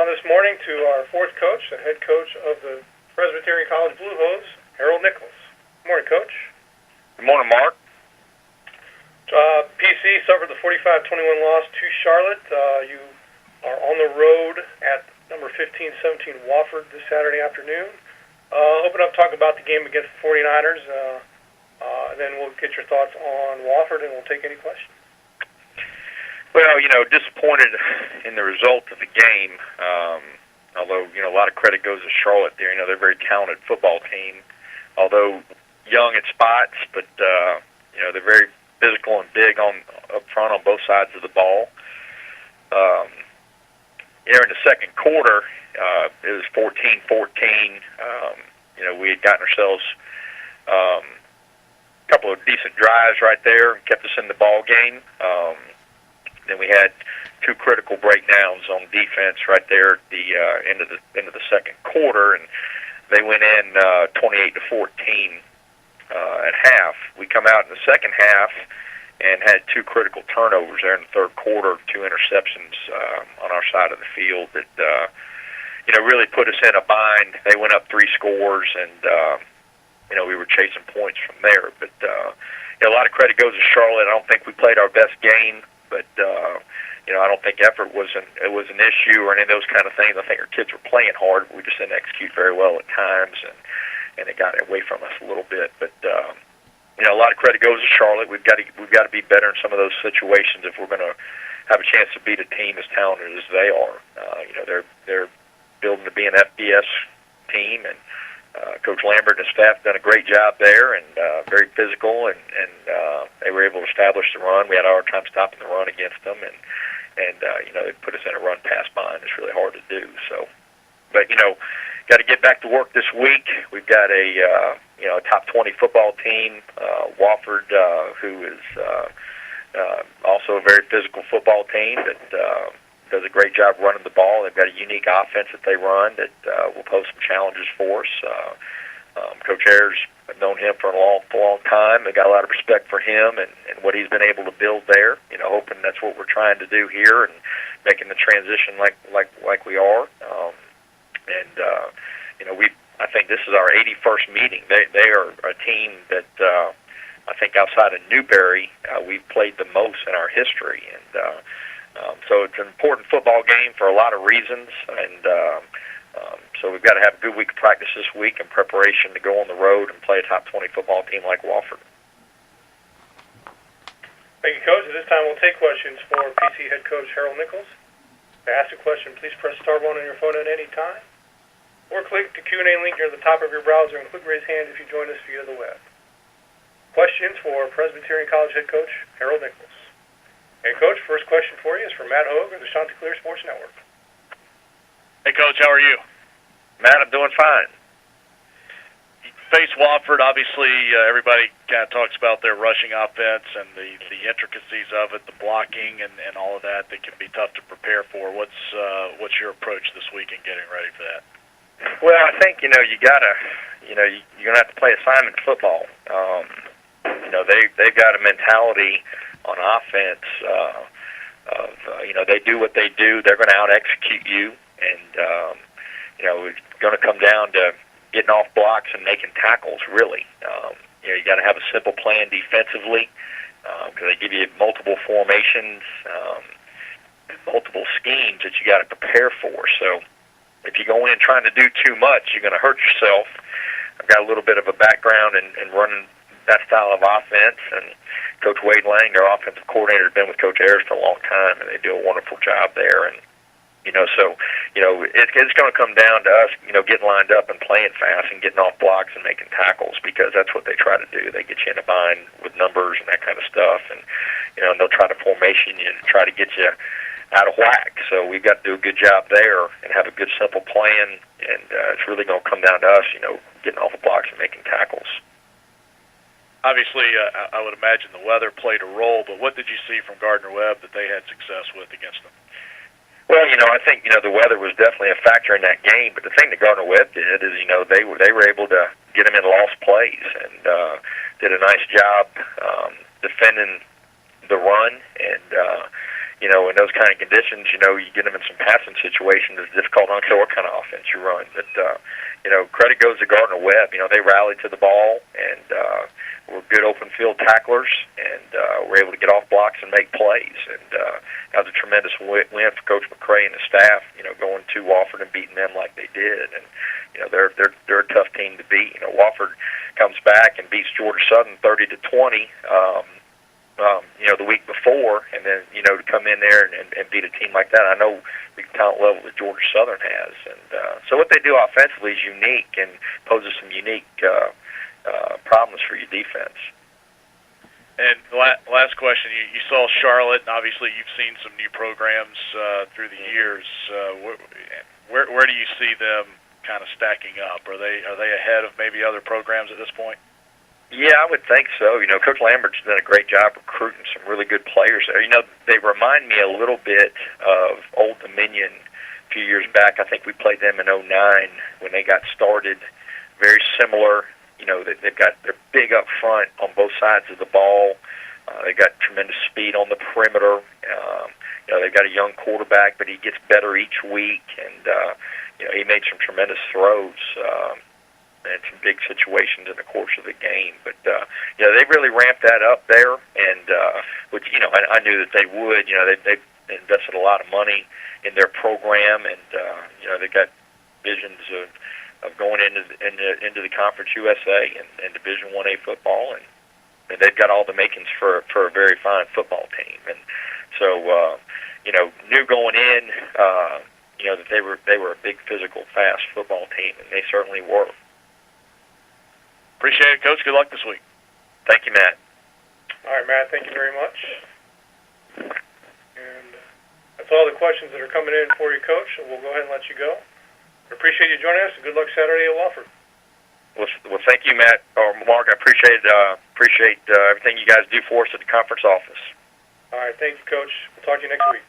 on this morning to our fourth coach, the head coach of the Presbyterian College Blue Hose, Harold Nichols. Good morning, Coach. Good morning, Mark. PC suffered the 45-21 loss to Charlotte. You are on the road at number 15-17 Wofford this Saturday afternoon. Open up, talk about the game against the 49ers, and then we'll get your thoughts on Wofford, and we'll take any questions. Well, disappointed in the result of the game, although, a lot of credit goes to Charlotte there. They're a very talented football team, although young at spots, but, they're very physical and big up front on both sides of the ball. In the second quarter, it was 14-14. We had gotten ourselves a couple of decent drives right there and kept us in the ball game. Then we had two critical breakdowns on defense right there at the end of the second quarter, and they went in 28-14 at half. We come out in the second half and had two critical turnovers there in the third quarter, two interceptions on our side of the field that really put us in a bind. They went up 3 scores, and we were chasing points from there. But a lot of credit goes to Charlotte. I don't think we played our best game, but I don't think effort was an issue or any of those kind of things. I think our kids were playing hard. We just didn't execute very well at times, and it got away from us a little bit. But a lot of credit goes to Charlotte. We've got to be better in some of those situations if we're going to have a chance to beat a team as talented as they are. They're building to be an FBS team, and Coach Lambert and his staff have done a great job there, and very physical, and they were able to establish the run. We had a hard time stopping the run against them, and they put us in a run-pass bind. It's really hard to do. So, but got to get back to work this week. We've got a top 20 football team, Wofford, who is also a very physical football team that does a great job running the ball. They've got a unique offense that they run that will pose some challenges for us. Coach Ayers, I've known him for a long time. They got a lot of respect for him and what he's been able to build there. Hoping that's what we're trying to do here and making the transition like we are. I think this is our 81st meeting. They are a team that I think outside of Newberry, we've played the most in our history, and so it's an important football game for a lot of reasons, and so we've got to have a good week of practice this week in preparation to go on the road and play a top 20 football team like Wofford. Thank you, Coach. At this time, we'll take questions for PC head coach Harold Nichols. To ask a question, please press *1 on your phone at any time, or click the Q&A link near the top of your browser and click raise hand if you join us via the web. Questions for Presbyterian College head coach Harold Nichols. Hey, Coach, first question for you is from Matt Hogue of the Chanticleer Sports Network. Hey, Coach, how are you? Matt, I'm doing fine. You face Wofford. Obviously, everybody kind of talks about their rushing offense and the intricacies of it, the blocking and all of that can be tough to prepare for. What's your approach this week in getting ready for that? Well, I think, you gotta, you're gonna have to play assignment football. They've got a mentality on offense of they do what they do. They're going to out-execute you, and it's going to come down to getting off blocks and making tackles, really. You got to have a simple plan defensively because they give you multiple formations, multiple schemes that you got to prepare for. So if you go in trying to do too much, you're going to hurt yourself. I've got a little bit of a background in running that style of offense, and Coach Wade Lang, their offensive coordinator, has been with Coach Ayers for a long time, and they do a wonderful job there. And it's going to come down to us, getting lined up and playing fast and getting off blocks and making tackles, because that's what they try to do. They get you in a bind with numbers and that kind of stuff, and they'll try to formation you to try to get you out of whack. So we've got to do a good job there and have a good simple plan, and it's really going to come down to us, getting off the blocks and making tackles. Obviously, I would imagine the weather played a role, but what did you see from Gardner-Webb that they had success with against them? Well, I think, the weather was definitely a factor in that game, but the thing that Gardner-Webb did is, they were able to get them in lost plays and did a nice job defending the run, and, in those kind of conditions, you get them in some passing situations. It's difficult. I don't care what kind of offense you run. But, credit goes to Gardner Webb. They rallied to the ball and were good open field tacklers and were able to get off blocks and make plays. And that was a tremendous win for Coach McCray and the staff, going to Wofford and beating them like they did. And, they're a tough team to beat. Wofford comes back and beats Georgia Southern 30-20. The week before, and then to come in there and beat a team like that. I know the talent level that Georgia Southern has, and so what they do offensively is unique and poses some unique problems for your defense. And last question, you saw Charlotte, and obviously you've seen some new programs through the years. Where do you see them kind of stacking up? Are they ahead of maybe other programs at this point? Yeah, I would think so. Coach Lambert's done a great job recruiting some really good players there. They remind me a little bit of Old Dominion a few years back. I think we played them in 2009 when they got started. Very similar. They're big up front on both sides of the ball. They got tremendous speed on the perimeter. They've got a young quarterback, but he gets better each week, and he made some tremendous throws. And some big situations in the course of the game. But, they really ramped that up there, and which, I knew that they would. They invested a lot of money in their program, and, they got visions of going into the Conference USA and Division I A football, and they've got all the makings for a very fine football team. And so, knew going in, that they were a big, physical, fast football team, and they certainly were. Appreciate it, Coach. Good luck this week. Thank you, Matt. All right, Matt, thank you very much. And that's all the questions that are coming in for you, Coach, so we'll go ahead and let you go. I appreciate you joining us, and good luck Saturday at Wofford. Well, thank you, Matt, or Mark. I appreciate everything you guys do for us at the conference office. All right, thank you, Coach. We'll talk to you next week.